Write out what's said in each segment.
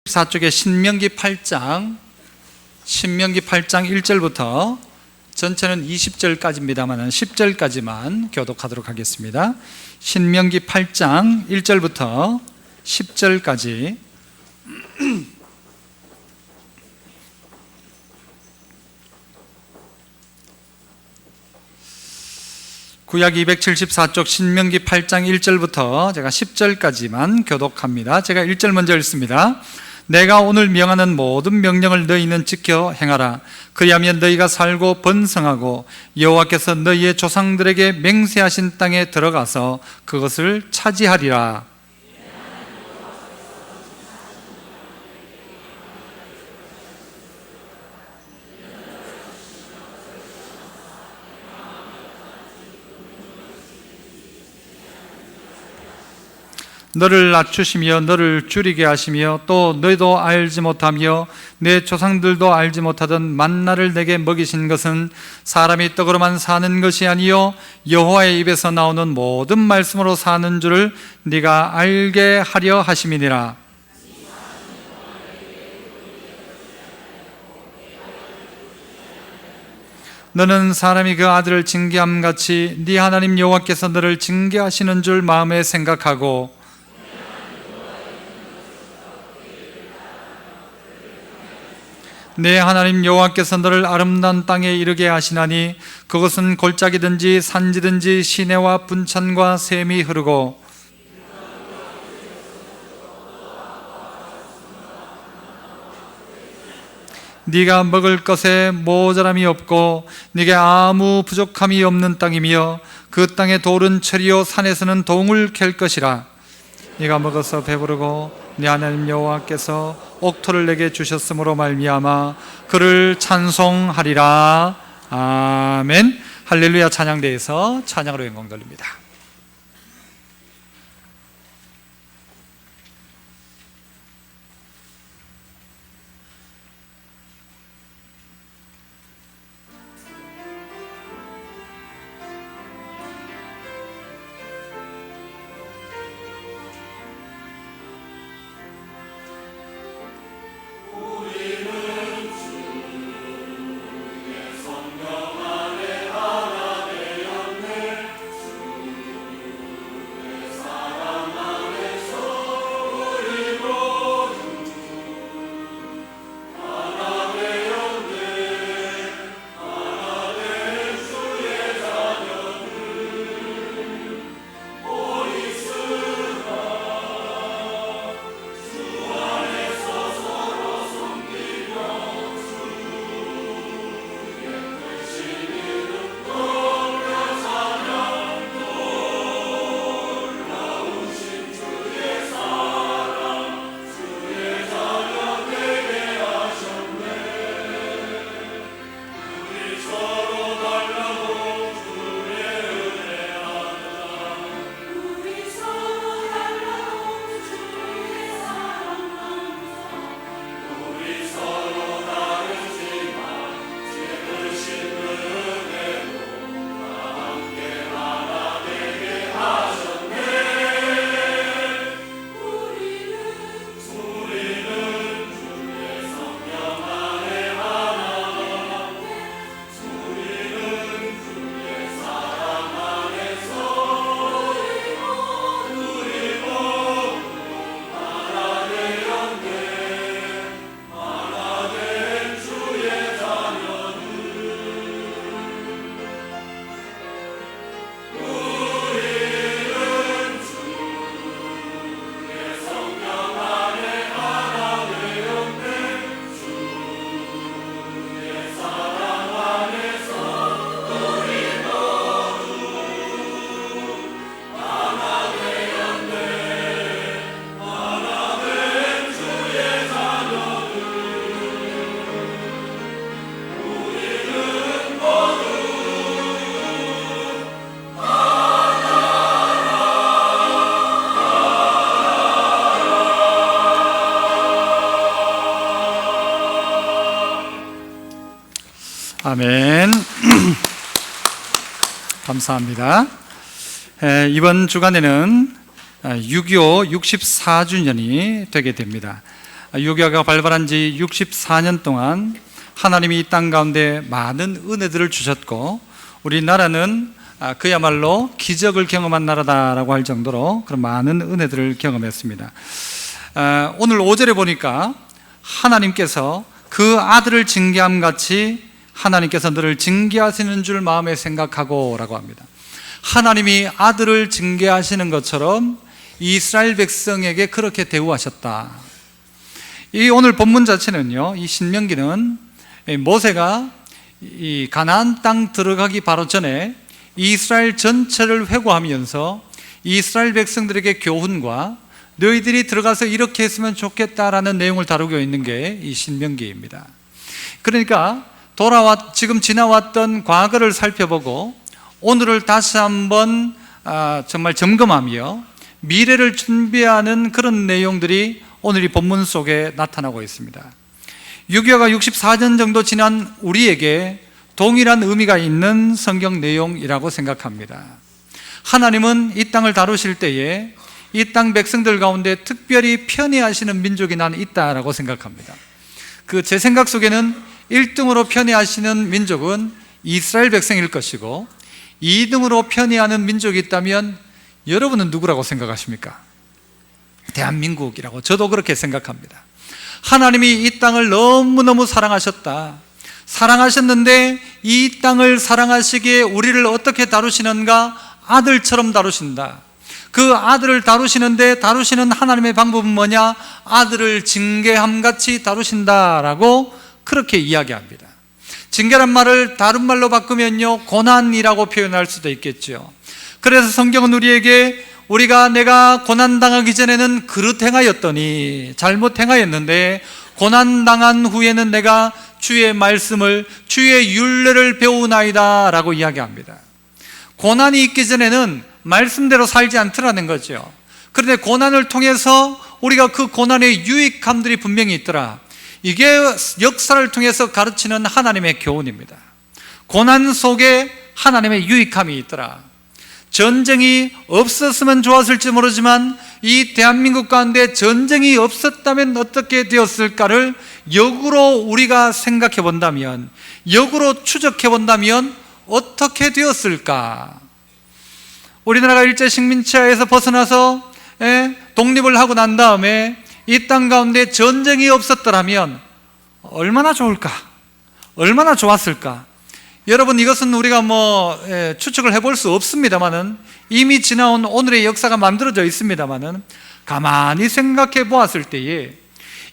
14쪽에 신명기 8장 1절부터 전체는 20절까지입니다만 10절까지만 교독하도록 하겠습니다. 신명기 8장 1절부터 10절까지 구약 274쪽 신명기 8장 1절부터 제가 10절까지만 교독합니다. 제가 1절 먼저 읽습니다. 내가 오늘 명하는 모든 명령을 너희는 지켜 행하라. 그리하면 너희가 살고 번성하고 여호와께서 너희의 조상들에게 맹세하신 땅에 들어가서 그것을 차지하리라. 너를 낮추시며 너를 줄이게 하시며 또 너희도 알지 못하며 내 조상들도 알지 못하던 만나를 내게 먹이신 것은 사람이 떡으로만 사는 것이 아니요 여호와의 입에서 나오는 모든 말씀으로 사는 줄을 네가 알게 하려 하심이니라. 너는 사람이 그 아들을 징계함같이 네 하나님 여호와께서 너를 징계하시는 줄 마음에 생각하고 내 하나님 여호와께서 너를 아름다운 땅에 이르게 하시나니 그것은 골짜기든지 산지든지 시내와 분천과 샘이 흐르고 네가 먹을 것에 모자람이 없고 네게 아무 부족함이 없는 땅이며 그 땅의 돌은 철이요 산에서는 동을 캘 것이라. 네가 먹어서 배부르고 네 하나님 여호와께서 옥토를 내게 주셨으므로 말미암아 그를 찬송하리라. 아멘. 할렐루야. 찬양대에서 찬양으로 영광 돌립니다. 아멘. 감사합니다. 이번 주간에는 6.25 64주년이 되게 됩니다. 유교가 발발한 지 64년 동안 하나님이 이 땅 가운데 많은 은혜들을 주셨고, 우리나라는 그야말로 기적을 경험한 나라다라고 할 정도로 그런 많은 은혜들을 경험했습니다. 오늘 5절에 보니까 하나님께서 그 아들을 징계함 같이 하나님께서 너를 징계하시는 줄 마음에 생각하고 라고 합니다. 하나님이 아들을 징계하시는 것처럼 이스라엘 백성에게 그렇게 대우하셨다. 이 오늘 본문 자체는요, 이 신명기는 모세가 이 가나안 땅 들어가기 바로 전에 이스라엘 전체를 회고하면서 이스라엘 백성들에게 교훈과 너희들이 들어가서 이렇게 했으면 좋겠다라는 내용을 다루고 있는 게 이 신명기입니다. 그러니까 지금 지나왔던 과거를 살펴보고 오늘을 다시 한번 정말 점검하며 미래를 준비하는 그런 내용들이 오늘 이 본문 속에 나타나고 있습니다. 유교가 64년 정도 지난 우리에게 동일한 의미가 있는 성경 내용이라고 생각합니다. 하나님은 이 땅을 다루실 때에 이 땅 백성들 가운데 특별히 편애하시는 민족이 나는 있다라고 생각합니다. 제 생각 속에는 1등으로 편애하시는 민족은 이스라엘 백성일 것이고 2등으로 편애하는 민족이 있다면 여러분은 누구라고 생각하십니까? 대한민국이라고 저도 그렇게 생각합니다. 하나님이 이 땅을 너무너무 사랑하셨는데 이 땅을 사랑하시기에 우리를 어떻게 다루시는가? 아들처럼 다루신다. 그 아들을 다루시는데 다루시는 하나님의 방법은 뭐냐? 아들을 징계함같이 다루신다라고 그렇게 이야기합니다. 징계란 말을 다른 말로 바꾸면요, 고난이라고 표현할 수도 있겠죠. 그래서 성경은 우리에게 내가 고난당하기 전에는 그릇 행하였더니 잘못 행하였는데 고난당한 후에는 내가 주의 말씀을, 주의 율례를 배우나이다 라고 이야기합니다. 고난이 있기 전에는 말씀대로 살지 않더라는 거죠. 그런데 고난을 통해서 우리가 그 고난의 유익함들이 분명히 있더라. 이게 역사를 통해서 가르치는 하나님의 교훈입니다. 고난 속에 하나님의 유익함이 있더라. 전쟁이 없었으면 좋았을지 모르지만 이 대한민국 가운데 전쟁이 없었다면 어떻게 되었을까를 역으로 우리가 생각해 본다면, 역으로 추적해 본다면 어떻게 되었을까? 우리나라가 일제 식민지하에서 벗어나서 독립을 하고 난 다음에 이 땅 가운데 전쟁이 없었더라면 얼마나 좋을까? 얼마나 좋았을까? 여러분, 이것은 우리가 추측을 해볼 수 없습니다만은, 이미 지나온 오늘의 역사가 만들어져 있습니다만은, 가만히 생각해 보았을 때에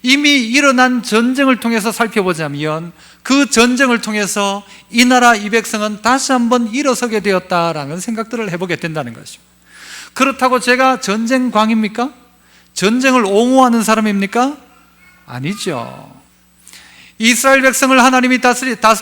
이미 일어난 전쟁을 통해서 살펴보자면 그 전쟁을 통해서 이 나라 이 백성은 다시 한번 일어서게 되었다라는 생각들을 해보게 된다는 것입니다. 그렇다고 제가 전쟁광입니까? 전쟁을 옹호하는 사람입니까? 아니죠. 이스라엘 백성을 하나님이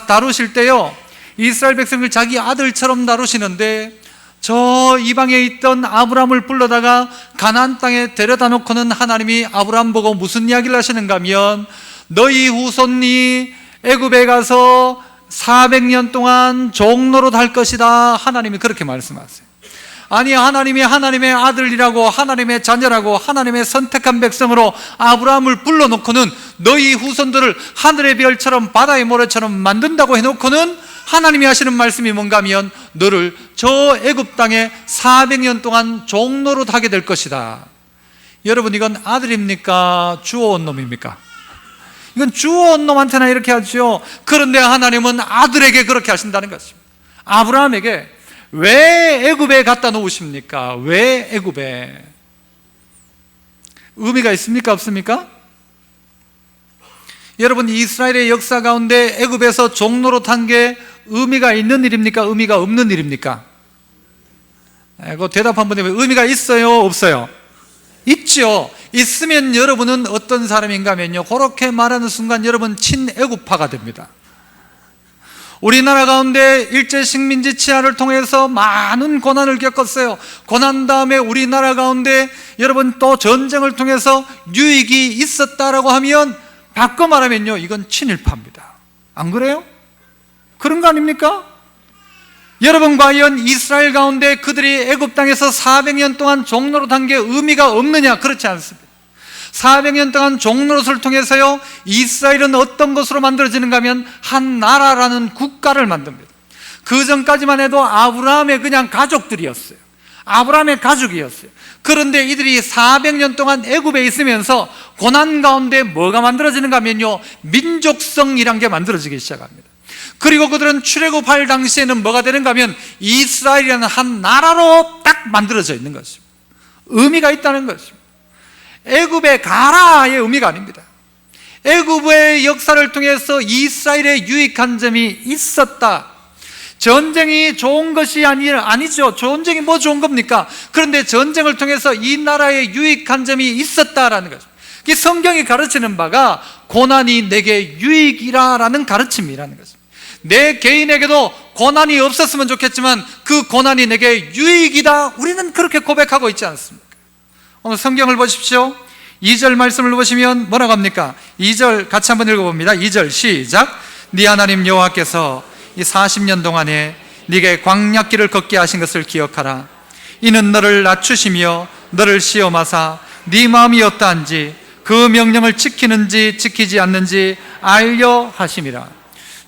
다루실 때요, 이스라엘 백성을 자기 아들처럼 다루시는데 저 이방에 있던 아브라함을 불러다가 가나안 땅에 데려다 놓고는 하나님이 아브라함 보고 무슨 이야기를 하시는가 하면 너희 후손이 애굽에 가서 400년 동안 종노릇 할 것이다. 하나님이 그렇게 말씀하세요. 아니, 하나님이 하나님의 아들이라고, 하나님의 자녀라고, 하나님의 선택한 백성으로 아브라함을 불러놓고는 너희 후손들을 하늘의 별처럼 바다의 모래처럼 만든다고 해놓고는 하나님이 하시는 말씀이 뭔가 하면 너를 저 애굽 땅에 400년 동안 종노릇 하게 될 것이다. 여러분, 이건 아들입니까? 주워온 놈입니까? 이건 주워온 놈한테나 이렇게 하죠. 그런데 하나님은 아들에게 그렇게 하신다는 것입니다. 아브라함에게 왜 애굽에 갖다 놓으십니까? 왜 애굽에? 의미가 있습니까? 없습니까? 여러분, 이스라엘의 역사 가운데 애굽에서 종노릇한 게 의미가 있는 일입니까? 의미가 없는 일입니까? 그 대답 한번 해보세요. 의미가 있어요? 없어요? 있죠. 있으면 여러분은 어떤 사람인가 하면요, 그렇게 말하는 순간 여러분 친애굽파가 됩니다. 우리나라 가운데 일제 식민지 치하를 통해서 많은 고난을 겪었어요. 고난 다음에 우리나라 가운데 여러분 또 전쟁을 통해서 유익이 있었다라고 하면 바꿔 말하면요, 이건 친일파입니다. 안 그래요? 그런 거 아닙니까? 여러분, 과연 이스라엘 가운데 그들이 애굽 땅에서 400년 동안 종노릇한 게 의미가 없느냐? 그렇지 않습니다. 400년 동안 종노릇을 통해서요, 이스라엘은 어떤 것으로 만들어지는가 하면 한 나라라는 국가를 만듭니다. 그 전까지만 해도 아브라함의 그냥 가족들이었어요. 아브라함의 가족이었어요. 그런데 이들이 400년 동안 애굽에 있으면서 고난 가운데 뭐가 만들어지는가 하면요, 민족성이란 게 만들어지기 시작합니다. 그리고 그들은 출애굽할 당시에는 뭐가 되는가 하면 이스라엘이라는 한 나라로 딱 만들어져 있는 것입니다. 의미가 있다는 것입니다. 애굽에 가라의 의미가 아닙니다. 애굽의 역사를 통해서 이스라엘의 유익한 점이 있었다. 전쟁이 좋은 것이 아니죠. 전쟁이 뭐 좋은 겁니까? 그런데 전쟁을 통해서 이 나라에 유익한 점이 있었다라는 것입니다. 이 성경이 가르치는 바가 고난이 내게 유익이라는 가르침이라는 것입니다. 내 개인에게도 고난이 없었으면 좋겠지만 그 고난이 내게 유익이다, 우리는 그렇게 고백하고 있지 않습니까? 오늘 성경을 보십시오. 2절 말씀을 보시면 뭐라고 합니까? 2절 같이 한번 읽어봅니다. 2절 시작. 네 하나님 여호와께서 이 40년 동안에 네게 광야길을 걷게 하신 것을 기억하라. 이는 너를 낮추시며 너를 시험하사 네 마음이 어떠한지 그 명령을 지키는지 지키지 않는지 알려 하심이라.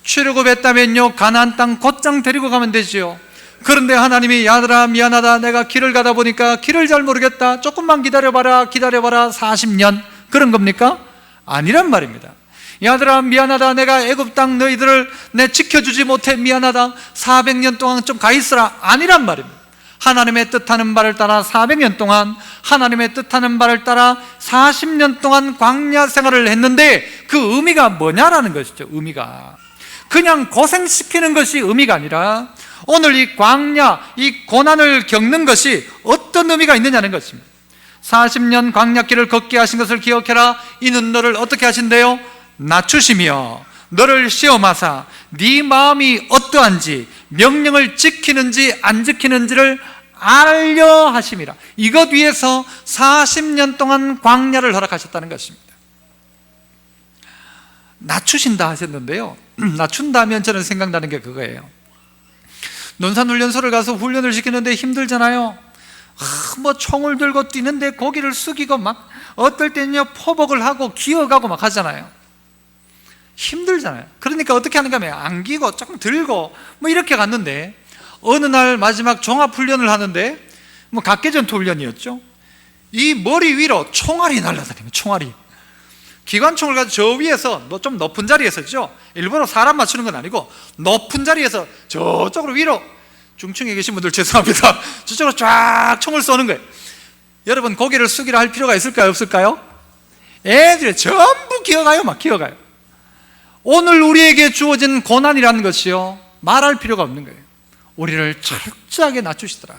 출애굽했다면요, 가나안 땅 곧장 데리고 가면 되지요. 그런데 하나님이 야들아 미안하다, 내가 길을 가다 보니까 길을 잘 모르겠다, 조금만 기다려봐라 40년, 그런 겁니까? 아니란 말입니다. 야들아 미안하다, 내가 애굽 땅 너희들을 내 지켜주지 못해 미안하다, 400년 동안 좀 가 있으라, 아니란 말입니다. 하나님의 뜻하는 바를 따라 400년 동안, 하나님의 뜻하는 바를 따라 40년 동안 광야 생활을 했는데 그 의미가 뭐냐라는 것이죠. 의미가 그냥 고생시키는 것이 의미가 아니라 오늘 이 광야, 이 고난을 겪는 것이 어떤 의미가 있느냐는 것입니다. 40년 광야길을 걷게 하신 것을 기억해라. 이는 너를 어떻게 하신대요? 낮추시며 너를 시험하사 네 마음이 어떠한지 명령을 지키는지 안 지키는지를 알려 하심이라. 이것 위해서 40년 동안 광야를 허락하셨다는 것입니다. 낮추신다 하셨는데요, 낮춘다면 저는 생각나는 게 그거예요. 논산훈련소를 가서 훈련을 시키는데 힘들잖아요. 뭐 총을 들고 뛰는데 고개를 숙이고 막 어떨 때는요 포복을 하고 기어가고 막 하잖아요. 힘들잖아요. 그러니까 어떻게 하는가 하면 안기고 조금 들고 뭐 이렇게 갔는데, 어느 날 마지막 종합훈련을 하는데 뭐 각개전투 훈련이었죠. 이 머리 위로 총알이 날아다니면 총알이, 기관총을 가지고 저 위에서 좀 높은 자리에서죠, 일부러 사람 맞추는 건 아니고 높은 자리에서 저쪽으로 위로, 중층에 계신 분들 죄송합니다, 저쪽으로 쫙 총을 쏘는 거예요. 여러분 고개를 숙이라 할 필요가 있을까요 없을까요? 애들이 전부 기어가요. 막 기어가요. 오늘 우리에게 주어진 고난이라는 것이요, 말할 필요가 없는 거예요. 우리를 철저하게 낮추시더라.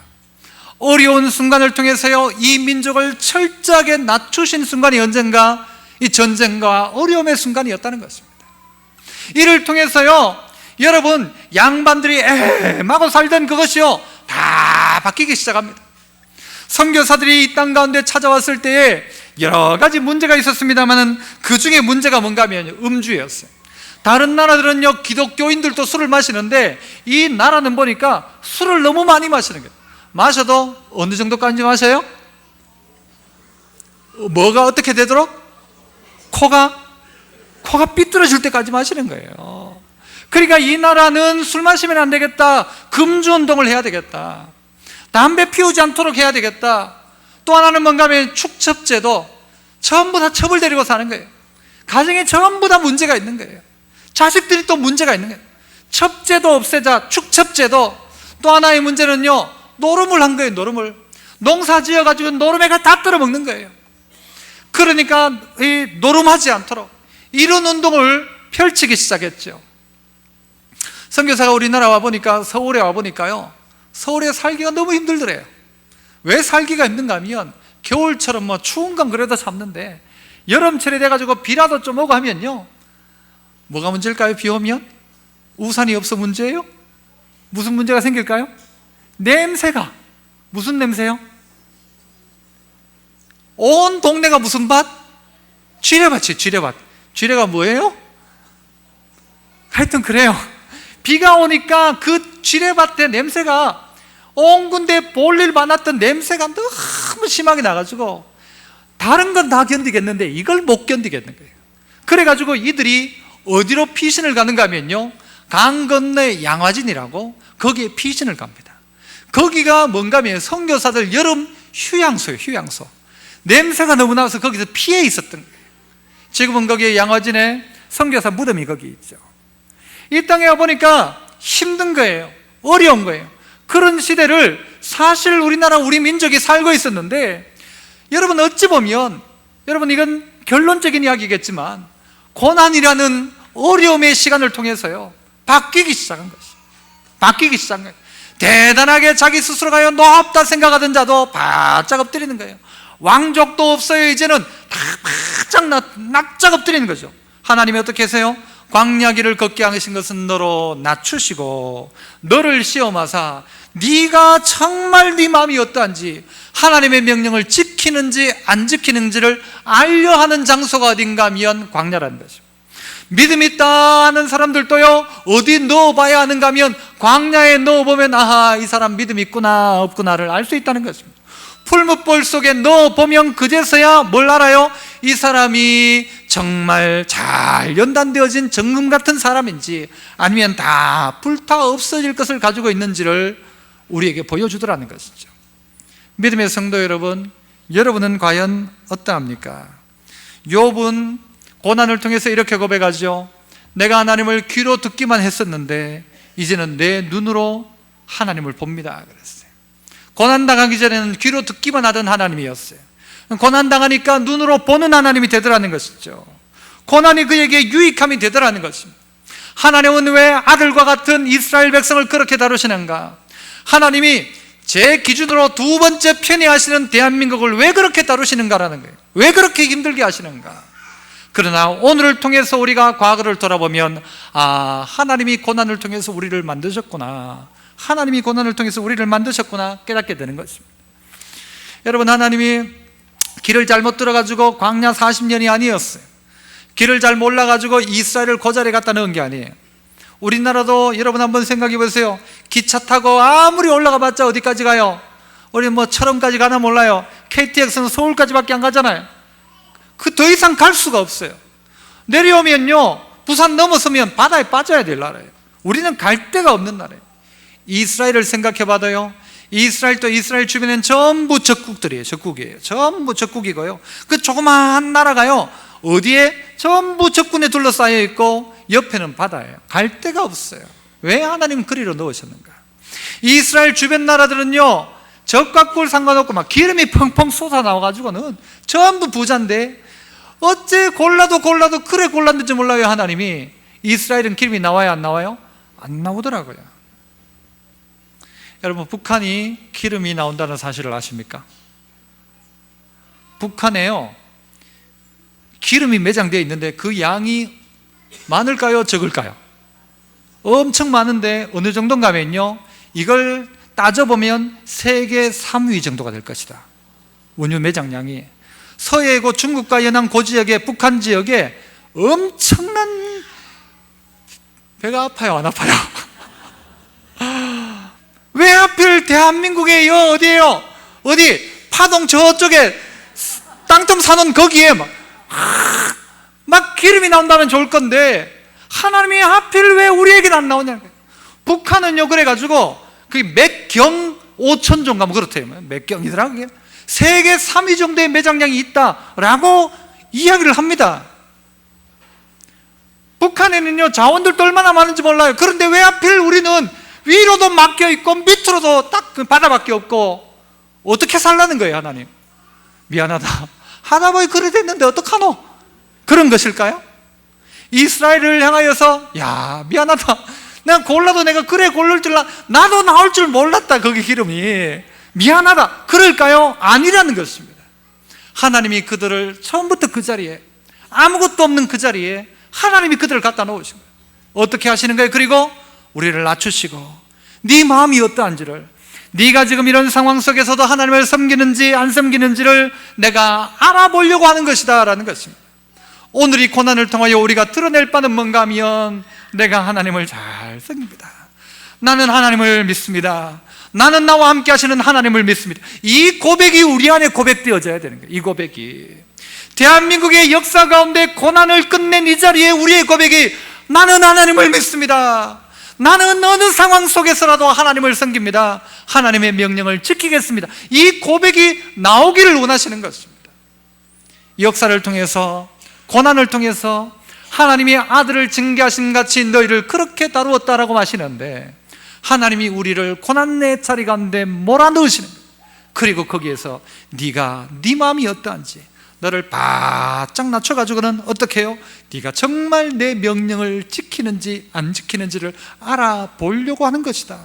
어려운 순간을 통해서요, 이 민족을 철저하게 낮추신 순간이 언젠가? 이 전쟁과 어려움의 순간이었다는 것입니다. 이를 통해서요, 여러분 양반들이 애마고 살던 그것이요 다 바뀌기 시작합니다. 선교사들이 이 땅 가운데 찾아왔을 때에 여러 가지 문제가 있었습니다만 그 중에 문제가 뭔가 하면 음주였어요. 다른 나라들은요 기독교인들도 술을 마시는데 이 나라는 보니까 술을 너무 많이 마시는 거예요. 마셔도 어느 정도까지 마셔요? 뭐가 어떻게 되도록? 코가 삐뚤어질 때까지 마시는 거예요. 그러니까 이 나라는 술 마시면 안 되겠다, 금주운동을 해야 되겠다, 담배 피우지 않도록 해야 되겠다. 또 하나는 뭔가 하면 축첩제도 전부 다 첩을 데리고 사는 거예요. 가정에 전부 다 문제가 있는 거예요. 자식들이 또 문제가 있는 거예요. 첩제도 없애자, 축첩제도. 또 하나의 문제는요, 노름을 한 거예요. 노름을 농사 지어가지고 노름에가 다 떨어먹는 거예요. 그러니까 이 노름하지 않도록 이런 운동을 펼치기 시작했죠. 선교사가 우리나라 와보니까, 서울에 와보니까요, 서울에 살기가 너무 힘들더래요. 왜 살기가 힘든가 하면 겨울처럼 뭐 추운 건 그래도 참는데 여름철이 돼가지고 비라도 좀 오고 하면요, 뭐가 문제일까요? 비 오면? 우산이 없어 문제예요? 무슨 문제가 생길까요? 냄새가. 무슨 냄새요? 온 동네가 무슨 밭? 쥐레밭이에요. 쥐레밭. 쥐레가 뭐예요? 하여튼 그래요. 비가 오니까 그 쥐레밭의 냄새가 온 군데 볼일 많았던 냄새가 너무 심하게 나가지고 다른 건 다 견디겠는데 이걸 못 견디겠는 거예요. 그래가지고 이들이 어디로 피신을 가는가 하면요, 강 건너에 양화진이라고 거기에 피신을 갑니다. 거기가 뭔가 하면 선교사들 여름 휴양소예요. 휴양소. 냄새가 너무 나서 거기서 피해 있었던 거예요. 지금은 거기에 양화진에 선교사 무덤이 거기 있죠. 이 땅에 와보니까 힘든 거예요. 어려운 거예요. 그런 시대를 사실 우리나라 우리 민족이 살고 있었는데, 여러분 어찌 보면, 여러분 이건 결론적인 이야기겠지만 고난이라는 어려움의 시간을 통해서요 바뀌기 시작한 것이에요. 바뀌기 시작한 거예요. 대단하게 자기 스스로가 높다 생각하던 자도 바짝 엎드리는 거예요. 왕족도 없어요. 이제는 다 바짝 납작 엎드리는 거죠. 하나님이 어떻게 하세요? 광야길을 걷게 하신 것은 너로 낮추시고 너를 시험하사 네가 정말 네 마음이 어떠한지, 하나님의 명령을 지키는지 안 지키는지를 알려 하는 장소가 어딘가 하면 광야라는 거죠. 믿음 있다 하는 사람들도요, 어디 넣어봐야 하는가 하면 광야에 넣어보면 아하, 이 사람 믿음 있구나 없구나를 알 수 있다는 것입니다. 풀무볼 속에 넣어보면 그제서야 뭘 알아요? 이 사람이 정말 잘 연단되어진 정금 같은 사람인지 아니면 다 불타 없어질 것을 가지고 있는지를 우리에게 보여주더라는 것이죠. 믿음의 성도 여러분, 여러분은 과연 어떠합니까? 욥은 고난을 통해서 이렇게 고백하죠. 내가 하나님을 귀로 듣기만 했었는데 이제는 내 눈으로 하나님을 봅니다 그랬어요. 고난당하기 전에는 귀로 듣기만 하던 하나님이었어요. 고난당하니까 눈으로 보는 하나님이 되더라는 것이죠. 고난이 그에게 유익함이 되더라는 것입니다. 하나님은 왜 아들과 같은 이스라엘 백성을 그렇게 다루시는가? 하나님이 제 기준으로 두 번째 편애하시는 대한민국을 왜 그렇게 다루시는가라는 거예요. 왜 그렇게 힘들게 하시는가? 그러나 오늘을 통해서 우리가 과거를 돌아보면 아, 하나님이 고난을 통해서 우리를 만드셨구나, 하나님이 고난을 통해서 우리를 만드셨구나 깨닫게 되는 것입니다. 여러분, 하나님이 길을 잘못 들어가지고 광야 40년이 아니었어요. 길을 잘 몰라가지고 이스라엘을 고자리에 갖다 넣은 게 아니에요. 우리나라도 여러분 한번 생각해 보세요. 기차 타고 아무리 올라가 봤자 어디까지 가요? 우리 뭐 철원까지 가나 몰라요. KTX는 서울까지밖에 안 가잖아요. 그 더 이상 갈 수가 없어요. 내려오면요, 부산 넘어서면 바다에 빠져야 될 나라예요. 우리는 갈 데가 없는 나라예요. 이스라엘을 생각해 봐도요, 이스라엘도 이스라엘 주변엔 전부 적국들이에요. 적국이에요. 전부 적국이고요, 그 조그마한 나라가요 어디에 전부 적군에 둘러싸여 있고 옆에는 바다예요. 갈 데가 없어요. 왜 하나님은 그리로 넣으셨는가? 이스라엘 주변 나라들은요 적과 꿀 상관없고 막 기름이 펑펑 솟아나와가지고는 전부 부자인데 어째 골라도 그래 골랐는지 몰라요. 하나님이 이스라엘은 기름이 나와요 안 나와요? 안 나오더라고요. 여러분, 북한이 기름이 나온다는 사실을 아십니까? 북한에요 기름이 매장되어 있는데 그 양이 많을까요 적을까요? 엄청 많은데 어느 정도인가 하면요, 이걸 따져보면 세계 3위 정도가 될 것이다. 원유 매장량이 서해고 중국과 연안 고지역에, 북한 지역에 엄청난, 배가 아파요 안 아파요? 왜 하필 대한민국에 어디에요? 어디 파동 저쪽에 땅 좀 사놓은 거기에 막 기름이 나온다면 좋을 건데 하나님이 하필 왜 우리에게는 안 나오냐는 거예요. 북한은요 그래가지고 그 몇 경 5천 정도 뭐 그렇대요. 몇 경이더라고요. 세계 3위 정도의 매장량이 있다라고 이야기를 합니다. 북한에는요 자원들도 얼마나 많은지 몰라요. 그런데 왜 하필 우리는 위로도 막혀 있고 밑으로도 딱 그 바다밖에 없고 어떻게 살라는 거예요? 하나님, 미안하다, 하나보이 그래 됐는데 어떡하노? 그런 것일까요? 이스라엘을 향하여서 야 미안하다, 내가 골라도 내가 그래 고를 줄 나도 나올 줄 몰랐다, 거기 기름이, 미안하다, 그럴까요? 아니라는 것입니다. 하나님이 그들을 처음부터 그 자리에, 아무것도 없는 그 자리에 하나님이 그들을 갖다 놓으신 거예요. 어떻게 하시는 거예요? 그리고 우리를 낮추시고 네 마음이 어떠한지를, 네가 지금 이런 상황 속에서도 하나님을 섬기는지 안 섬기는지를 내가 알아보려고 하는 것이다 라는 것입니다. 오늘 이 고난을 통하여 우리가 드러낼 바는 뭔가 하면 내가 하나님을 잘 섬깁니다, 나는 하나님을 믿습니다, 나는 나와 함께 하시는 하나님을 믿습니다. 이 고백이 우리 안에 고백되어져야 되는 거예요. 이 고백이 대한민국의 역사 가운데 고난을 끝낸 이 자리에 우리의 고백이 나는 하나님을 믿습니다. 나는 어느 상황 속에서라도 하나님을 섬깁니다. 하나님의 명령을 지키겠습니다. 이 고백이 나오기를 원하시는 것입니다. 역사를 통해서, 고난을 통해서 하나님이 아들을 증거하신 같이 너희를 그렇게 다루었다라고 하시는데, 하나님이 우리를 고난의 자리 가운데 몰아넣으시는 거예요. 그리고 거기에서 네가 네 마음이 어떠한지 너를 바짝 낮춰가지고는 어떻게 해요? 네가 정말 내 명령을 지키는지 안 지키는지를 알아보려고 하는 것이다.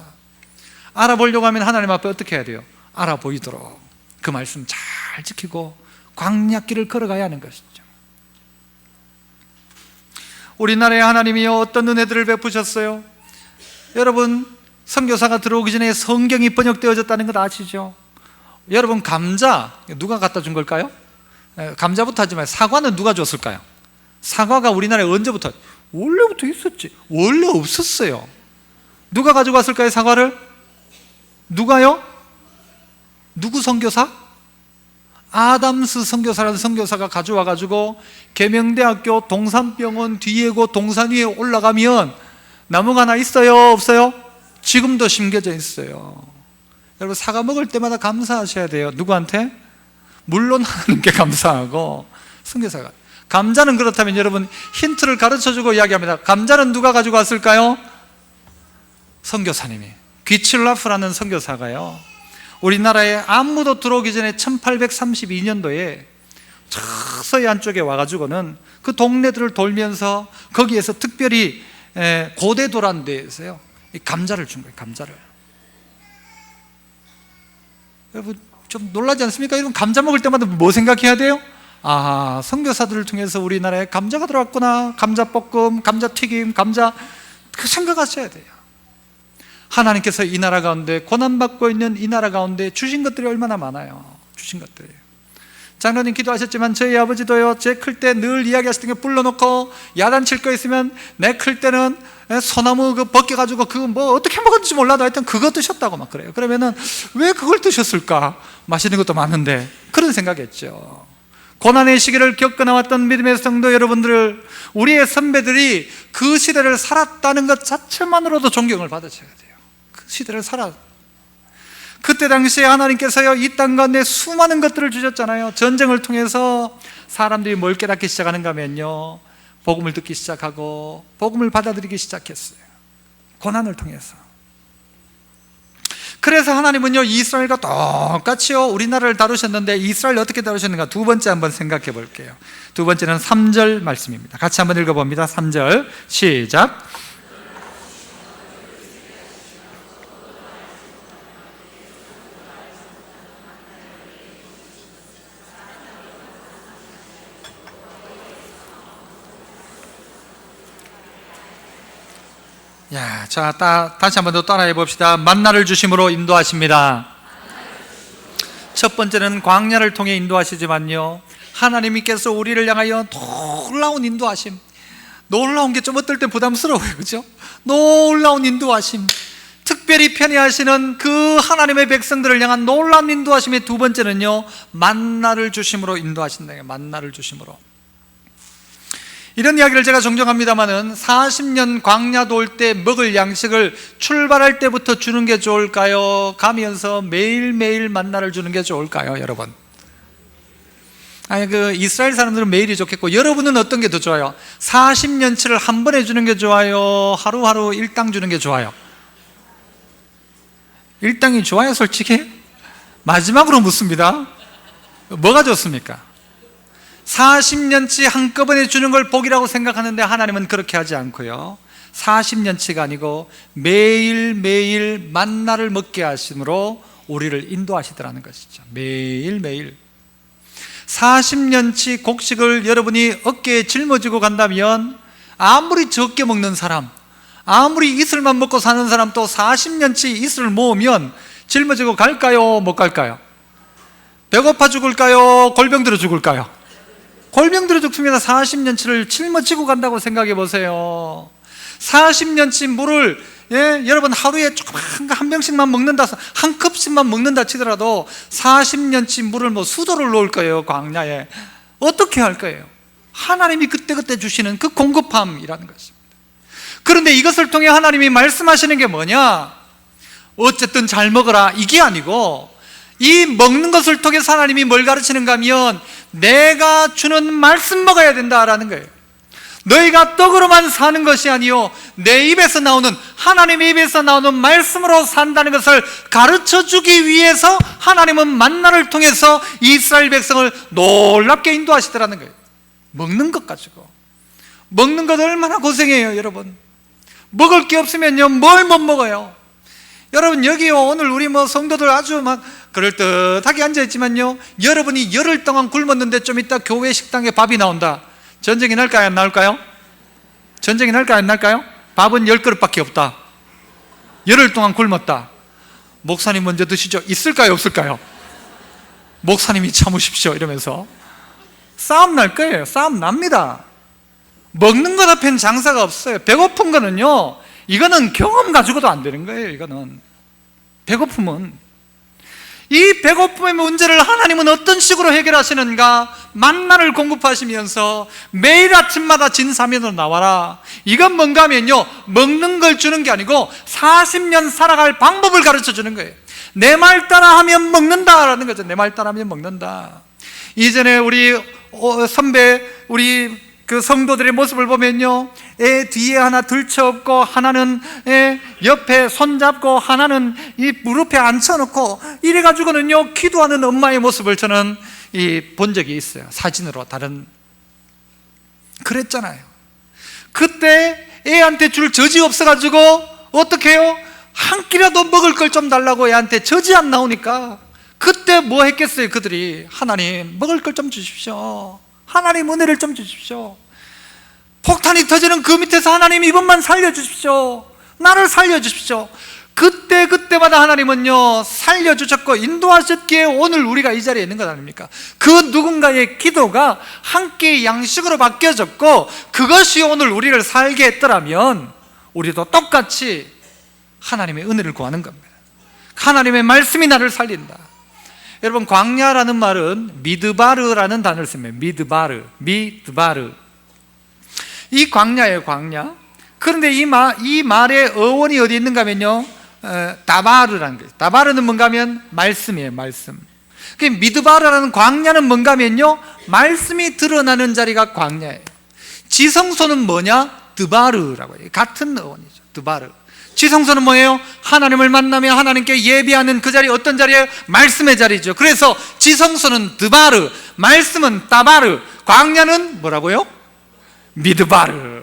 알아보려고 하면 하나님 앞에 어떻게 해야 돼요? 알아보이도록 그 말씀 잘 지키고 광야길을 걸어가야 하는 것이죠. 우리나라에 하나님이 어떤 은혜들을 베푸셨어요? 여러분, 선교사가 들어오기 전에 성경이 번역되어졌다는 것 아시죠? 여러분, 감자 누가 갖다 준 걸까요? 감자부터 하지 마요. 사과는 누가 줬을까요? 사과가 우리나라에 언제부터? 원래부터 있었지. 원래 없었어요. 누가 가지고 왔을까요? 사과를? 누가요? 누구 선교사? 아담스 선교사라는 선교사가 가져와가지고 계명대학교 동산병원 뒤에고 동산 위에 올라가면 나무가 하나 있어요? 없어요? 지금도 심겨져 있어요. 여러분, 사과 먹을 때마다 감사하셔야 돼요. 누구한테? 물론 하나님께 감사하고. 선교사가 감자는 그렇다면 여러분 힌트를 가르쳐주고 이야기합니다. 감자는 누가 가지고 왔을까요? 선교사님이. 귀칠라프라는 선교사가요, 우리나라에 아무도 들어오기 전에 1832년도에 서해안 쪽에 와가지고는 그 동네들을 돌면서 거기에서 특별히 고대도라는 데에서요 감자를 준 거예요. 감자를. 여러분 좀 놀라지 않습니까? 이런 감자 먹을 때마다 뭐 생각해야 돼요? 아, 선교사들을 통해서 우리나라에 감자가 들어왔구나. 감자볶음, 감자튀김, 감자, 그 생각하셔야 돼요. 하나님께서 이 나라 가운데, 고난받고 있는 이 나라 가운데 주신 것들이 얼마나 많아요. 주신 것들이. 장로님 기도하셨지만 저희 아버지도요, 제 클 때 늘 이야기하시던 게 불러놓고 야단칠 거 있으면 내 클 때는 소나무 그 벗겨가지고 그거 뭐 어떻게 먹었는지 몰라도 하여튼 그거 드셨다고 막 그래요. 그러면은 왜 그걸 드셨을까? 맛있는 것도 많은데. 그런 생각했죠. 고난의 시기를 겪어나왔던 믿음의 성도 여러분들, 우리의 선배들이 그 시대를 살았다는 것 자체만으로도 존경을 받으셔야 돼요. 그 시대를 그때 당시에 하나님께서요 이 땅 가운데 수많은 것들을 주셨잖아요. 전쟁을 통해서 사람들이 뭘 깨닫기 시작하는가 하면요, 복음을 듣기 시작하고 복음을 받아들이기 시작했어요. 고난을 통해서. 그래서 하나님은요 이스라엘과 똑같이요 우리나라를 다루셨는데, 이스라엘 어떻게 다루셨는가 두 번째 한번 생각해 볼게요. 두 번째는 3절 말씀입니다. 같이 한번 읽어봅니다. 3절 시작. 다시 한번 더 따라해 봅시다. 만나를 주심으로 인도하십니다. 첫 번째는 광야를 통해 인도하시지만요, 하나님께서 우리를 향하여 놀라운 인도하심, 놀라운 게 좀 어떨 때 부담스러워요, 그죠? 놀라운 인도하심, 특별히 편애하시는 그 하나님의 백성들을 향한 놀라운 인도하심의 두 번째는요, 만나를 주심으로 인도하신다. 만나를 주심으로. 이런 이야기를 제가 종종 합니다만은 40년 광야 돌 때 먹을 양식을 출발할 때부터 주는 게 좋을까요? 가면서 매일매일 만나를 주는 게 좋을까요, 여러분? 아니, 이스라엘 사람들은 매일이 좋겠고, 여러분은 어떤 게 더 좋아요? 40년치를 한 번에 주는 게 좋아요? 하루하루 일당 주는 게 좋아요? 일당이 좋아요, 솔직히? 마지막으로 묻습니다. 뭐가 좋습니까? 40년치 한꺼번에 주는 걸 복이라고 생각하는데 하나님은 그렇게 하지 않고요, 40년치가 아니고 매일매일 만나를 먹게 하심으로 우리를 인도하시더라는 것이죠. 매일매일 40년치 곡식을 여러분이 어깨에 짊어지고 간다면, 아무리 적게 먹는 사람, 아무리 이슬만 먹고 사는 사람, 또 40년치 이슬을 모으면 짊어지고 갈까요? 못 갈까요? 배고파 죽을까요? 골병 들어 죽을까요? 골병 들어 죽습니다. 40년치를 짊어지고 간다고 생각해 보세요. 40년치 물을 여러분 하루에 조금 한 병씩만 먹는다, 한 컵씩만 먹는다 치더라도 40년치 물을 수도를 놓을 거예요. 광야에 어떻게 할 거예요? 하나님이 그때그때 주시는 그 공급함이라는 것입니다. 그런데 이것을 통해 하나님이 말씀하시는 게 뭐냐? 어쨌든 잘 먹어라 이게 아니고, 이 먹는 것을 통해서 하나님이 뭘 가르치는가 하면 내가 주는 말씀 먹어야 된다라는 거예요. 너희가 떡으로만 사는 것이 아니요 내 입에서 나오는, 하나님의 입에서 나오는 말씀으로 산다는 것을 가르쳐주기 위해서 하나님은 만나를 통해서 이스라엘 백성을 놀랍게 인도하시더라는 거예요. 먹는 것 가지고. 먹는 것 얼마나 고생해요 여러분. 먹을 게 없으면요 뭘 못 먹어요. 여러분 여기요 오늘 우리 성도들 아주 막 그럴듯하게 앉아있지만요, 여러분이 열흘 동안 굶었는데 좀 이따 교회 식당에 밥이 나온다. 전쟁이 날까요 안 나올까요? 전쟁이 날까요 안 날까요? 밥은 10그릇밖에 없다. 열흘 동안 굶었다. 목사님 먼저 드시죠. 있을까요 없을까요? 목사님이 참으십시오 이러면서 싸움 날 거예요. 싸움 납니다. 먹는 것 앞엔 장사가 없어요. 배고픈 거는요, 이거는 경험 가지고도 안 되는 거예요. 이거는 배고픔은, 이 배고픔의 문제를 하나님은 어떤 식으로 해결하시는가? 만나를 공급하시면서 매일 아침마다 진사면으로 나와라. 이건 뭔가 하면요 먹는 걸 주는 게 아니고 40년 살아갈 방법을 가르쳐 주는 거예요. 내 말 따라 하면 먹는다라는 거죠. 내 말 따라 하면 먹는다. 이전에 우리 선배, 우리 그 성도들의 모습을 보면요, 애 뒤에 하나 들쳐업고 하나는 옆에 손잡고 하나는 이 무릎에 앉혀놓고 이래가지고는요 기도하는 엄마의 모습을 저는 본 적이 있어요. 사진으로. 다른 그랬잖아요. 그때 애한테 줄 젖이 없어가지고 어떻게 해요? 한 끼라도 먹을 걸 좀 달라고 애한테 젖이 안 나오니까 그때 뭐 했겠어요? 그들이 하나님 먹을 걸 좀 주십시오. 하나님 은혜를 좀 주십시오. 폭탄이 터지는 그 밑에서 하나님 이번만 살려주십시오. 나를 살려주십시오. 그때마다 하나님은요 살려주셨고 인도하셨기에 오늘 우리가 이 자리에 있는 것 아닙니까? 그 누군가의 기도가 한 끼의 양식으로 바뀌어졌고 그것이 오늘 우리를 살게 했더라면 우리도 똑같이 하나님의 은혜를 구하는 겁니다. 하나님의 말씀이 나를 살린다. 여러분 광야라는 말은 미드바르라는 단어를 씁니다. 미드바르. 이 광야예요, 광야. 그런데 이 말의 어원이 어디 있는가 하면요 다바르라는 거예요. 다바르는 뭔가 하면 말씀이에요, 말씀. 그 미드바르라는 광야는 뭔가 하면요 말씀이 드러나는 자리가 광야예요. 지성소는 뭐냐? 드바르라고 해요. 같은 어원이죠. 드바르. 지성소는 뭐예요? 하나님을 만나며 하나님께 예배하는 그 자리, 어떤 자리예요? 말씀의 자리죠. 그래서 지성소는 드바르, 말씀은 다바르, 광야는 뭐라고요? 미드바르.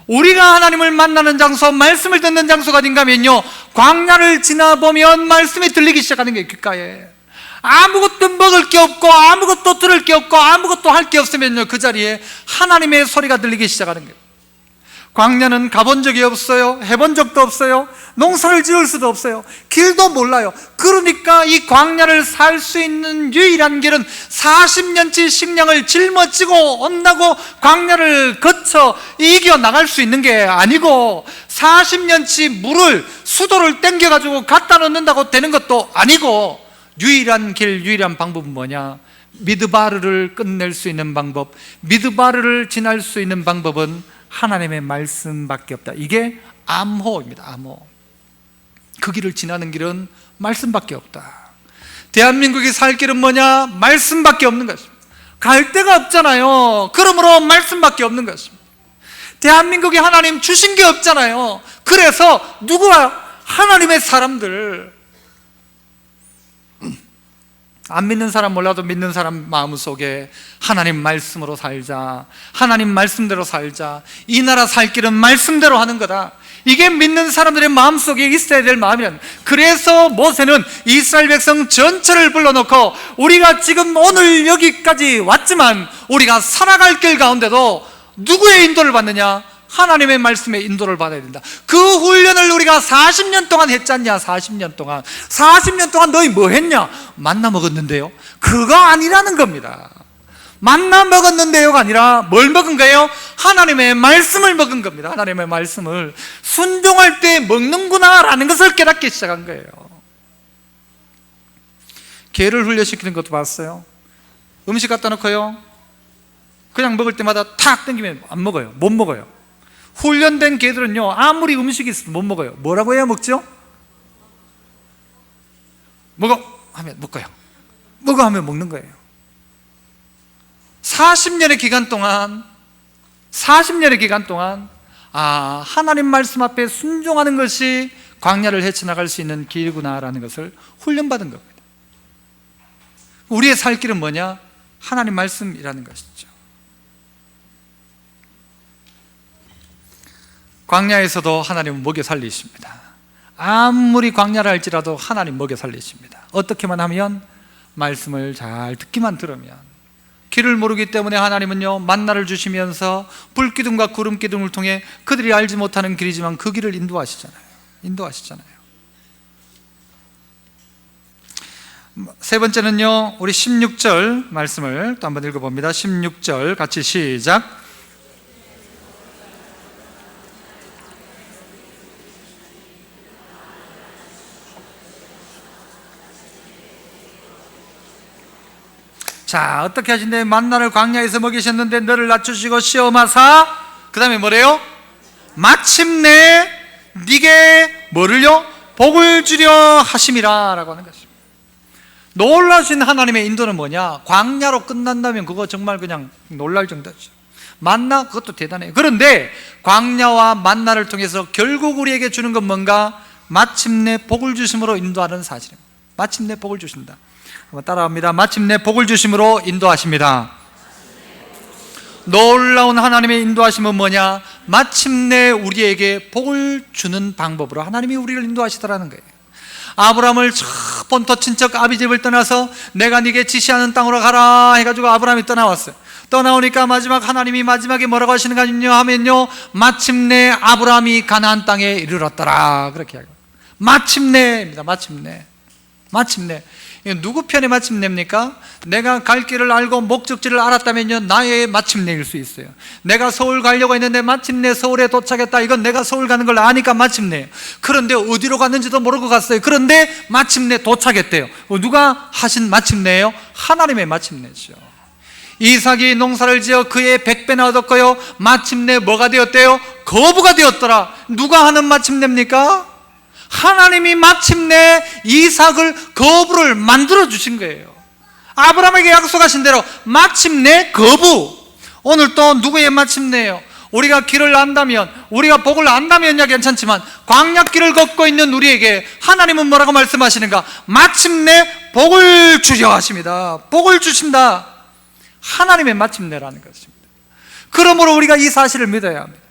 우리가 하나님을 만나는 장소, 말씀을 듣는 장소가 어딘가면요 광야를 지나보면 말씀이 들리기 시작하는 게 귓가에. 아무것도 먹을 게 없고 아무것도 들을 게 없고 아무것도 할 게 없으면요 그 자리에 하나님의 소리가 들리기 시작하는 거예요. 광야는 가본 적이 없어요. 해본 적도 없어요. 농사를 지을 수도 없어요. 길도 몰라요. 그러니까 이 광야를 살 수 있는 유일한 길은 40년치 식량을 짊어지고 온다고 광야를 거쳐 이겨나갈 수 있는 게 아니고 40년치 물을 수도를 땡겨가지고 갖다 놓는다고 되는 것도 아니고 유일한 길, 유일한 방법은 뭐냐? 미드바르를 끝낼 수 있는 방법, 미드바르를 지날 수 있는 방법은 하나님의 말씀밖에 없다. 이게 암호입니다. 암호. 그 길을 지나는 길은 말씀밖에 없다. 대한민국이 살 길은 뭐냐? 말씀밖에 없는 것입니다. 갈 데가 없잖아요. 그러므로 말씀밖에 없는 것입니다. 대한민국이 하나님 주신 게 없잖아요. 그래서 누구와? 하나님의 사람들. 안 믿는 사람 몰라도 믿는 사람 마음속에 하나님 말씀으로 살자, 하나님 말씀대로 살자, 이 나라 살 길은 말씀대로 하는 거다. 이게 믿는 사람들의 마음속에 있어야 될 마음이란. 그래서 모세는 이스라엘 백성 전체를 불러놓고 우리가 지금 오늘 여기까지 왔지만 우리가 살아갈 길 가운데도 누구의 인도를 받느냐? 하나님의 말씀에 인도를 받아야 된다. 그 훈련을 우리가 40년 동안 했잖냐? 40년 동안 너희 뭐 했냐? 만나 먹었는데요. 그거 아니라는 겁니다. 만나 먹었는데요가 아니라 뭘 먹은 거예요? 하나님의 말씀을 먹은 겁니다. 하나님의 말씀을 순종할 때 먹는구나 라는 것을 깨닫기 시작한 거예요. 개를 훈련시키는 것도 봤어요. 음식 갖다 놓고요, 그냥 먹을 때마다 탁 땡기면 안 먹어요. 못 먹어요. 훈련된 개들은요, 아무리 음식이 있어도 못 먹어요. 뭐라고 해야 먹죠? 먹어 하면 먹어요. 먹어 하면 먹는 거예요. 40년의 기간 동안 하나님 말씀 앞에 순종하는 것이 광야를 헤쳐나갈 수 있는 길구나라는 것을 훈련받은 겁니다. 우리의 살 길은 뭐냐? 하나님 말씀이라는 것이죠. 광야에서도 하나님은 먹여 살리십니다. 아무리 광야를 할지라도 하나님 먹여 살리십니다. 어떻게만 하면? 말씀을 잘 듣기만 들으면. 길을 모르기 때문에 하나님은요, 만나를 주시면서 불기둥과 구름기둥을 통해 그들이 알지 못하는 길이지만 그 길을 인도하시잖아요. 세 번째는요, 우리 16절 말씀을 또 한번 읽어봅니다. 16절 같이 시작. 자, 어떻게 하신대? 만나를 광야에서 먹이셨는데 너를 낮추시고 시험하사, 그 다음에 뭐래요? 마침내 네게 뭐를요? 복을 주려 하심이라 라고 하는 것입니다. 놀라신 하나님의 인도는 뭐냐? 광야로 끝난다면 그거 정말 그냥 놀랄 정도죠. 만나, 그것도 대단해요. 그런데 광야와 만나를 통해서 결국 우리에게 주는 건 뭔가? 마침내 복을 주심으로 인도하는 사실입니다. 마침내 복을 주신다. 한번 따라합니다. 마침내 복을 주심으로 인도하십니다. 놀라운 하나님의 인도하심은 뭐냐? 마침내 우리에게 복을 주는 방법으로 하나님이 우리를 인도하시더라는 거예요. 아브라함을 첫 번터 친척 아비집을 떠나서 내가 네게 지시하는 땅으로 가라 해가지고 아브라함이 떠나왔어요. 떠나오니까 하나님이 마지막에 뭐라고 하시는가 하면요, 마침내 아브라함이 가나안 땅에 이르렀더라, 그렇게 하고. 마침내입니다. 마침내. 누구 편의 마침내입니까? 내가 갈 길을 알고 목적지를 알았다면요, 나의 마침내일 수 있어요. 내가 서울 가려고 했는데 마침내 서울에 도착했다, 이건 내가 서울 가는 걸 아니까 마침내. 그런데 어디로 갔는지도 모르고 갔어요. 그런데 마침내 도착했대요. 누가 하신 마침내예요? 하나님의 마침내죠. 이삭이 농사를 지어 그의 100배나 얻었고요, 마침내 뭐가 되었대요? 거부가 되었더라. 누가 하는 마침내입니까? 하나님이 마침내 이삭을 거부를 만들어 주신 거예요. 아브라함에게 약속하신 대로 마침내 거부. 오늘 또 누구의 마침내예요? 우리가 길을 안다면, 우리가 복을 안다면야 괜찮지만 광야길을 걷고 있는 우리에게 하나님은 뭐라고 말씀하시는가? 마침내 복을 주려 하십니다. 복을 주신다. 하나님의 마침내라는 것입니다. 그러므로 우리가 이 사실을 믿어야 합니다.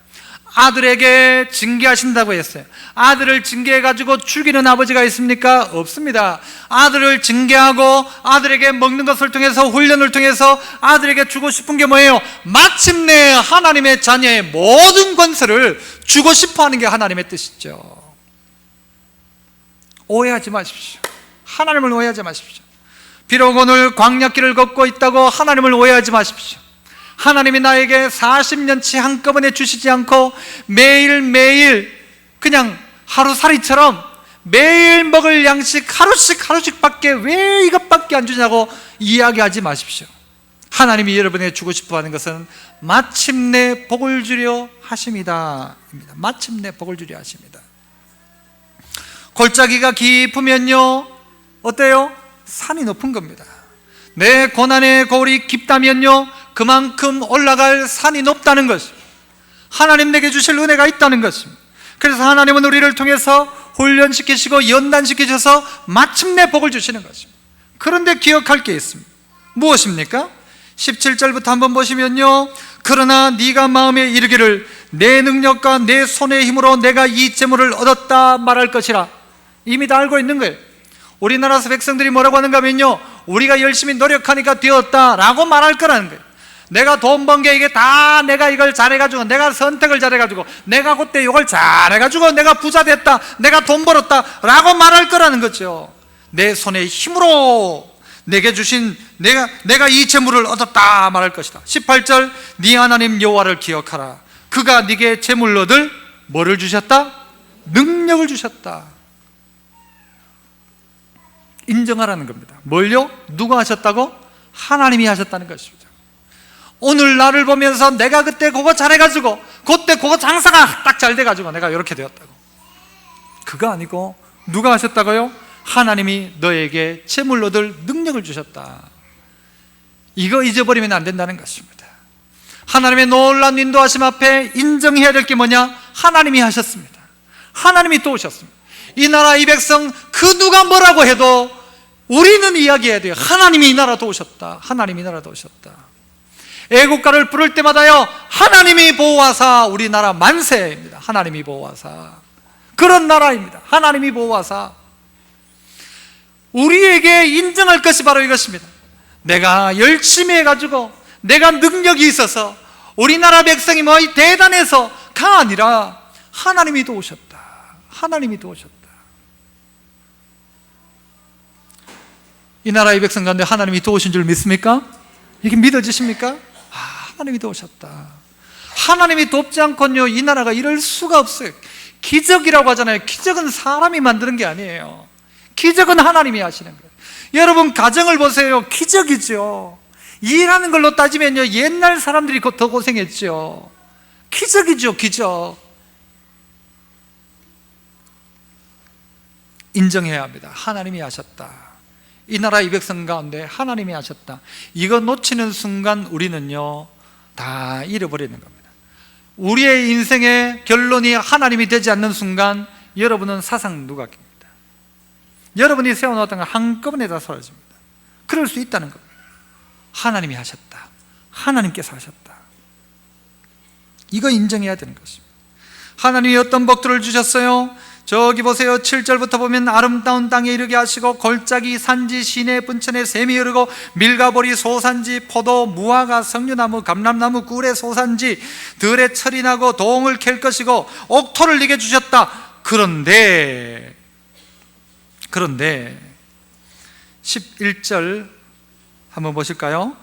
아들에게 징계하신다고 했어요. 아들을 징계해가지고 죽이는 아버지가 있습니까? 없습니다. 아들을 징계하고 아들에게 먹는 것을 통해서, 훈련을 통해서 아들에게 주고 싶은 게 뭐예요? 마침내 하나님의 자녀의 모든 권세를 주고 싶어 하는 게 하나님의 뜻이죠. 오해하지 마십시오. 하나님을 오해하지 마십시오. 비록 오늘 광야길을 걷고 있다고 하나님을 오해하지 마십시오. 하나님이 나에게 40년치 한꺼번에 주시지 않고 매일매일 그냥 하루살이처럼 매일 먹을 양식 하루씩 밖에 왜 이것밖에 안 주냐고 이야기하지 마십시오. 하나님이 여러분에게 주고 싶어 하는 것은 마침내 복을 주려 하십니다. 마침내 복을 주려 하십니다. 골짜기가 깊으면요, 어때요? 산이 높은 겁니다. 내 고난의 고울이 깊다면요, 그만큼 올라갈 산이 높다는 것입니다. 하나님 내게 주실 은혜가 있다는 것입니다. 그래서 하나님은 우리를 통해서 훈련시키시고 연단시키셔서 마침내 복을 주시는 것입니다. 그런데 기억할 게 있습니다. 무엇입니까? 17절부터 한번 보시면요, 그러나 네가 마음에 이르기를 내 능력과 내 손의 힘으로 내가 이 재물을 얻었다 말할 것이라. 이미 다 알고 있는 거예요. 우리나라 백성들이 뭐라고 하는가 하면요, 우리가 열심히 노력하니까 되었다라고 말할 거라는 거예요. 내가 돈 번 게 이게 다 내가 이걸 잘해가지고, 내가 선택을 잘해가지고, 내가 그때 이걸 잘해가지고 내가 부자 됐다, 내가 돈 벌었다 라고 말할 거라는 거죠. 내 손의 힘으로 내게 주신 내가 이 재물을 얻었다 말할 것이다. 18절, 네 하나님 여호와를 기억하라. 그가 네게 재물을 얻을 뭐를 주셨다? 능력을 주셨다. 인정하라는 겁니다. 뭘요? 누가 하셨다고? 하나님이 하셨다는 것입니다. 오늘 나를 보면서 내가 그때 그거 잘해가지고, 그때 그거 장사가 딱 잘 돼가지고 내가 이렇게 되었다고. 그거 아니고 누가 하셨다고요? 하나님이 너에게 재물 얻을 능력을 주셨다. 이거 잊어버리면 안 된다는 것입니다. 하나님의 놀라운 인도하심 앞에 인정해야 될 게 뭐냐? 하나님이 하셨습니다. 하나님이 도우셨습니다. 이 나라 이 백성 그 누가 뭐라고 해도 우리는 이야기해야 돼요. 하나님이 이 나라 도우셨다. 하나님이 이 나라 도우셨다. 애국가를 부를 때마다요, 하나님이 보호하사 우리나라 만세입니다. 하나님이 보호하사. 그런 나라입니다. 하나님이 보호하사. 우리에게 인정할 것이 바로 이것입니다. 내가 열심히 해가지고 내가 능력이 있어서 우리나라 백성이 뭐 대단해서가 아니라 하나님이 도우셨다. 하나님이 도우셨다. 이 나라의 백성 가운데 하나님이 도우신 줄 믿습니까? 이게 믿어지십니까? 하나님이 도우셨다. 하나님이 돕지 않고는요, 이 나라가 이럴 수가 없어요. 기적이라고 하잖아요. 기적은 사람이 만드는 게 아니에요. 기적은 하나님이 하시는 거예요. 여러분 가정을 보세요. 기적이죠. 일하는 걸로 따지면요, 옛날 사람들이 더 고생했죠. 기적이죠. 기적. 인정해야 합니다. 하나님이 하셨다. 이 나라 이 백성 가운데 하나님이 하셨다. 이거 놓치는 순간 우리는요, 다 잃어버리는 겁니다. 우리의 인생의 결론이 하나님이 되지 않는 순간 여러분은 사상 누각입니다. 여러분이 세워놓았던 건 한꺼번에 다 사라집니다. 그럴 수 있다는 겁니다. 하나님이 하셨다. 하나님께서 하셨다. 이거 인정해야 되는 것입니다. 하나님이 어떤 복들을 주셨어요? 저기 보세요. 7절부터 보면 아름다운 땅에 이르게 하시고 골짜기, 산지, 시내, 분천에 샘이 흐르고 밀가보리, 소산지, 포도, 무화과, 석류나무, 감람나무, 꿀의 소산지, 들에 철이 나고 동을 캘 것이고 옥토를 네게 주셨다. 그런데 11절 한번 보실까요?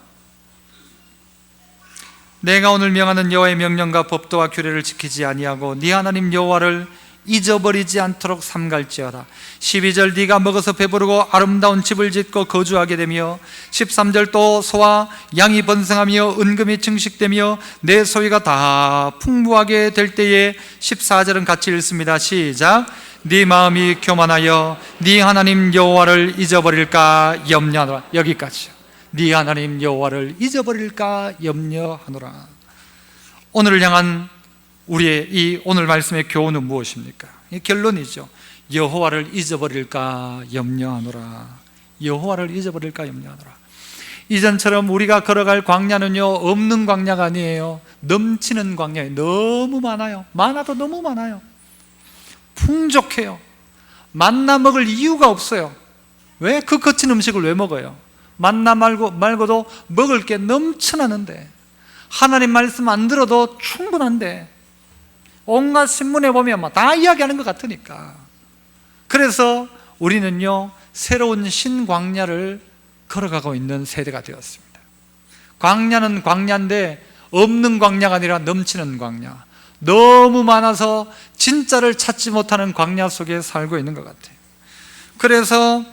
내가 오늘 명하는 여호와의 명령과 법도와 규례를 지키지 아니하고 네 하나님 여호와를 잊어버리지 않도록 삼갈지어다. 12절 네가 먹어서 배부르고 아름다운 집을 짓고 거주하게 되며 13절 또 소와 양이 번성하며 은금이 증식되며 내 소유가 다 풍부하게 될 때에 14절은 같이 읽습니다. 시작. 네 마음이 교만하여 네 하나님 여호와를 잊어버릴까 염려하노라. 여기까지요. 네 하나님 여호와를 잊어버릴까 염려하노라. 오늘을 향한 우리의 이 오늘 말씀의 교훈은 무엇입니까? 이 결론이죠. 여호와를 잊어버릴까 염려하노라. 여호와를 잊어버릴까 염려하노라. 이전처럼 우리가 걸어갈 광야는요, 없는 광야가 아니에요. 넘치는 광야예요. 너무 많아요. 많아도 너무 많아요. 풍족해요. 만나 먹을 이유가 없어요. 왜? 그 거친 음식을 왜 먹어요? 만나 말고도 먹을 게 넘쳐나는데, 하나님 말씀 안 들어도 충분한데, 온갖 신문에 보면 다 이야기하는 것 같으니까. 그래서 우리는요, 새로운 신광야를 걸어가고 있는 세대가 되었습니다. 광야는 광야인데 없는 광야가 아니라 넘치는 광야. 너무 많아서 진짜를 찾지 못하는 광야 속에 살고 있는 것 같아요. 그래서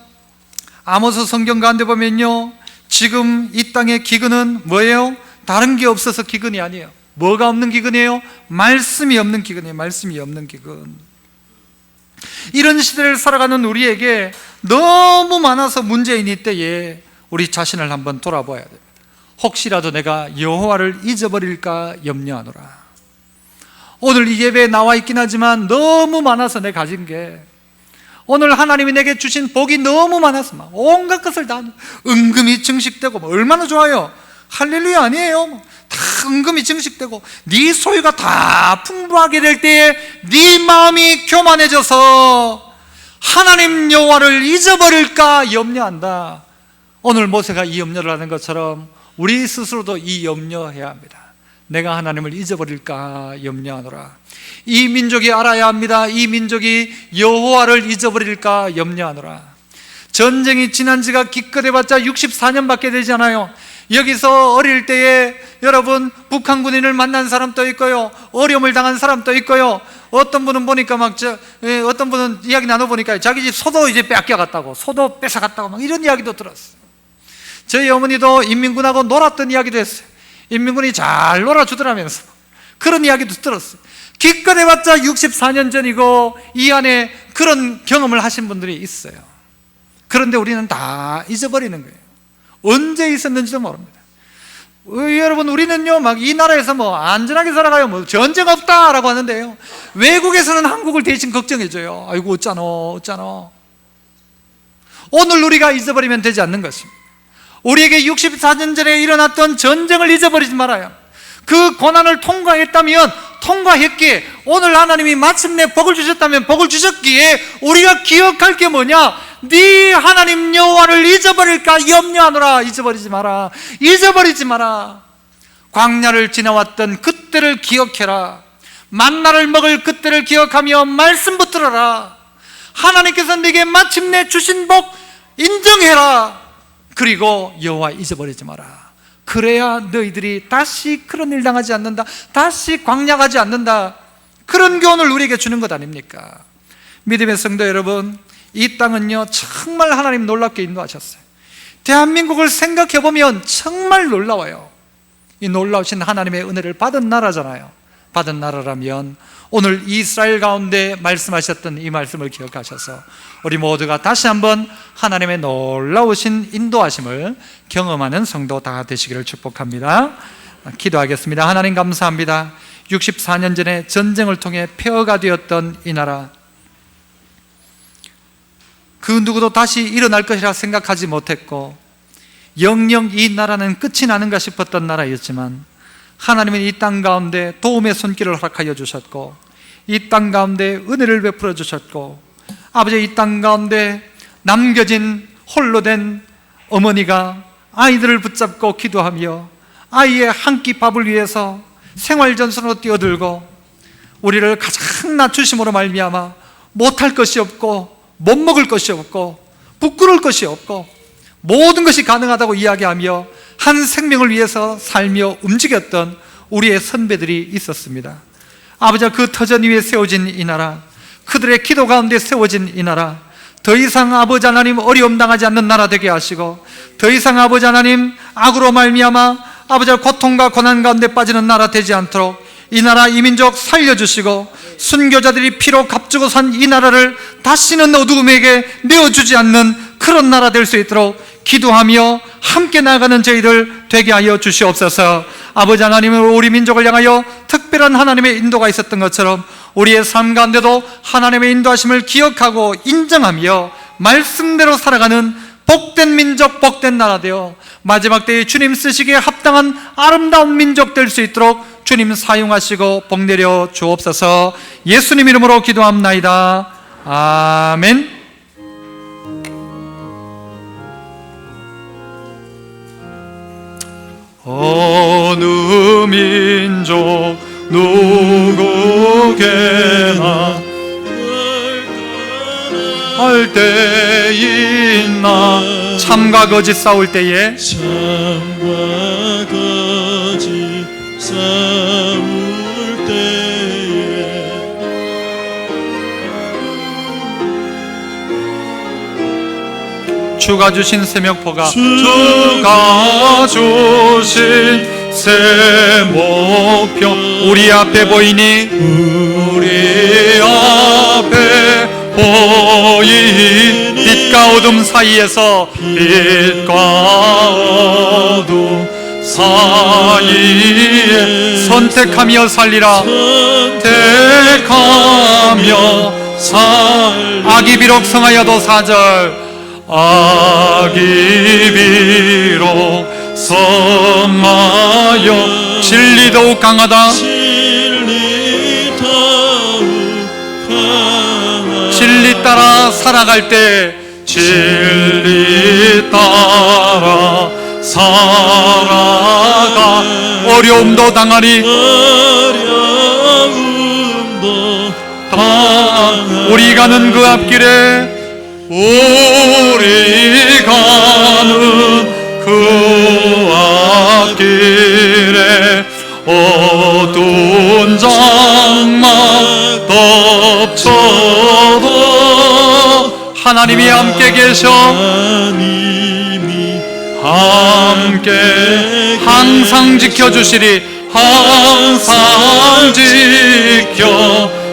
아모스 성경 가운데 보면요, 지금 이 땅의 기근은 뭐예요? 다른 게 없어서 기근이 아니에요. 뭐가 없는 기근이에요? 말씀이 없는 기근이에요. 말씀이 없는 기근. 이런 시대를 살아가는 우리에게 너무 많아서 문제인 이때에 우리 자신을 한번 돌아봐야 됩니다. 혹시라도 내가 여호와를 잊어버릴까 염려하노라. 오늘 이 예배에 나와 있긴 하지만 너무 많아서 내가 가진 게, 오늘 하나님이 내게 주신 복이 너무 많아서 막 온갖 것을 다 은금이 증식되고 얼마나 좋아요. 할렐루야 아니에요? 다 은금이 증식되고 네 소유가 다 풍부하게 될 때에 네 마음이 교만해져서 하나님 여호와를 잊어버릴까 염려한다. 오늘 모세가 이 염려를 하는 것처럼 우리 스스로도 이 염려해야 합니다. 내가 하나님을 잊어버릴까 염려하노라. 이 민족이 알아야 합니다. 이 민족이 여호와를 잊어버릴까 염려하노라. 전쟁이 지난 지가 기껏해봤자 64년밖에 되지 않아요. 여기서 어릴 때에 여러분 북한 군인을 만난 사람도 있고요, 어려움을 당한 사람도 있고요. 어떤 분은 보니까 어떤 분은 이야기 나눠보니까 자기 집 소도 이제 뺏겨갔다고, 소도 뺏어갔다고 막 이런 이야기도 들었어요. 저희 어머니도 인민군하고 놀았던 이야기도 했어요. 인민군이 잘 놀아주더라면서 그런 이야기도 들었어요. 기껏해봤자 64년 전이고 이 안에 그런 경험을 하신 분들이 있어요. 그런데 우리는 다 잊어버리는 거예요. 언제 있었는지도 모릅니다. 여러분, 우리는요 막 이 나라에서 뭐 안전하게 살아가요, 뭐 전쟁 없다라고 하는데요, 외국에서는 한국을 대신 걱정해줘요. 아이고 어쩌노. 오늘 우리가 잊어버리면 되지 않는 것입니다. 우리에게 64년 전에 일어났던 전쟁을 잊어버리지 말아요. 그 고난을 통과했기에 오늘 하나님이 마침내 복을 주셨다면 복을 주셨기에 우리가 기억할 게 뭐냐? 네 하나님 여호와를 잊어버릴까 염려하노라. 잊어버리지 마라. 광야를 지나왔던 그때를 기억해라. 만나를 먹을 그때를 기억하며 말씀 붙들어라. 하나님께서 네게 마침내 주신 복 인정해라. 그리고 여호와 잊어버리지 마라. 그래야 너희들이 다시 그런 일 당하지 않는다, 다시 광야 가지 않는다. 그런 교훈을 우리에게 주는 것 아닙니까? 믿음의 성도 여러분, 이 땅은요 정말 하나님 놀랍게 인도하셨어요. 대한민국을 생각해보면 정말 놀라워요. 이 놀라우신 하나님의 은혜를 받은 나라잖아요. 받은 나라라면 오늘 이스라엘 가운데 말씀하셨던 이 말씀을 기억하셔서 우리 모두가 다시 한번 하나님의 놀라우신 인도하심을 경험하는 성도 다 되시기를 축복합니다. 기도하겠습니다. 하나님 감사합니다. 64년 전에 전쟁을 통해 폐허가 되었던 이 나라, 그 누구도 다시 일어날 것이라 생각하지 못했고 영영 이 나라는 끝이 나는가 싶었던 나라였지만 하나님은 이 땅 가운데 도움의 손길을 허락하여 주셨고 이 땅 가운데 은혜를 베풀어 주셨고, 아버지 이 땅 가운데 남겨진 홀로 된 어머니가 아이들을 붙잡고 기도하며 아이의 한 끼 밥을 위해서 생활전선으로 뛰어들고 우리를 가장 낮추심으로 말미암아 못할 것이 없고 못 먹을 것이 없고 부끄러울 것이 없고 모든 것이 가능하다고 이야기하며 한 생명을 위해서 살며 움직였던 우리의 선배들이 있었습니다. 아버지, 그 터전 위에 세워진 이 나라, 그들의 기도 가운데 세워진 이 나라, 더 이상 아버지 하나님 어려움 당하지 않는 나라 되게 하시고 더 이상 아버지 하나님 악으로 말미암아 아버지 고통과 고난 가운데 빠지는 나라 되지 않도록 이 나라 이 민족 살려주시고 순교자들이 피로 값주고 산 이 나라를 다시는 어두움에게 내어주지 않는 그런 나라 될 수 있도록 기도하며 함께 나아가는 저희들 되게 하여 주시옵소서. 아버지 하나님은 우리 민족을 향하여 특별한 하나님의 인도가 있었던 것처럼 우리의 삶 가운데도 하나님의 인도하심을 기억하고 인정하며 말씀대로 살아가는 복된 민족, 복된 나라 되어 마지막 때에 주님 쓰시기에 합당한 아름다운 민족 될 수 있도록 주님 사용하시고 복 내려 주옵소서. 예수님 이름으로 기도합나이다. 아멘. 어느 민족 누구게나 할 때 있나. 참과 거짓 싸울 때에 참과 거짓 싸울 때에 주가 주신 세목포가 주가 주신 세목표 우리 앞에 보이니 우리 앞에 보이니 빛과 어둠 사이에서 빛과 어둠 사이에 선택하며 살리라. 선택하며 악이 비록 성하여도 4절 악이 비록 성하여 진리 더욱 강하다. 진리 따라 살아갈 때 진리 따라 살아가 어려움도 당하리. 우리 가는 그 앞길에 우리 가는 그 앞길에 어두운 장막 덮쳐도 하나님이 함께 계셔 하나님이 함께 항상 지켜주시리 항상 지켜주시리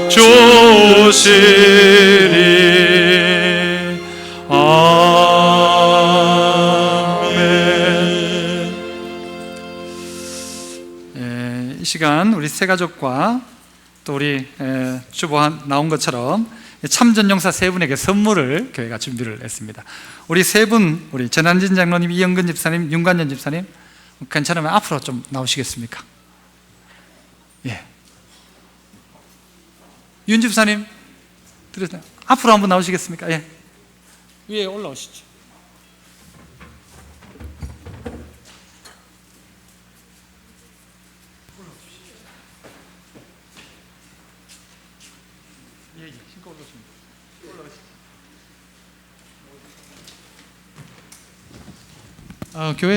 아멘. 이 시간 우리 세 가족과 또 우리 주보 나온 것처럼 참전용사 세 분에게 선물을 교회가 준비를 했습니다. 우리 세 분, 우리 전한진 장로님, 이영근 집사님, 윤관년 집사님, 괜찮으면 앞으로 좀 나오시겠습니까? 예. 윤 집사님, 앞으로 한번 나오시겠습니까? 예. 위에 올라오시죠. 예, 신고 올라오십니다. 교회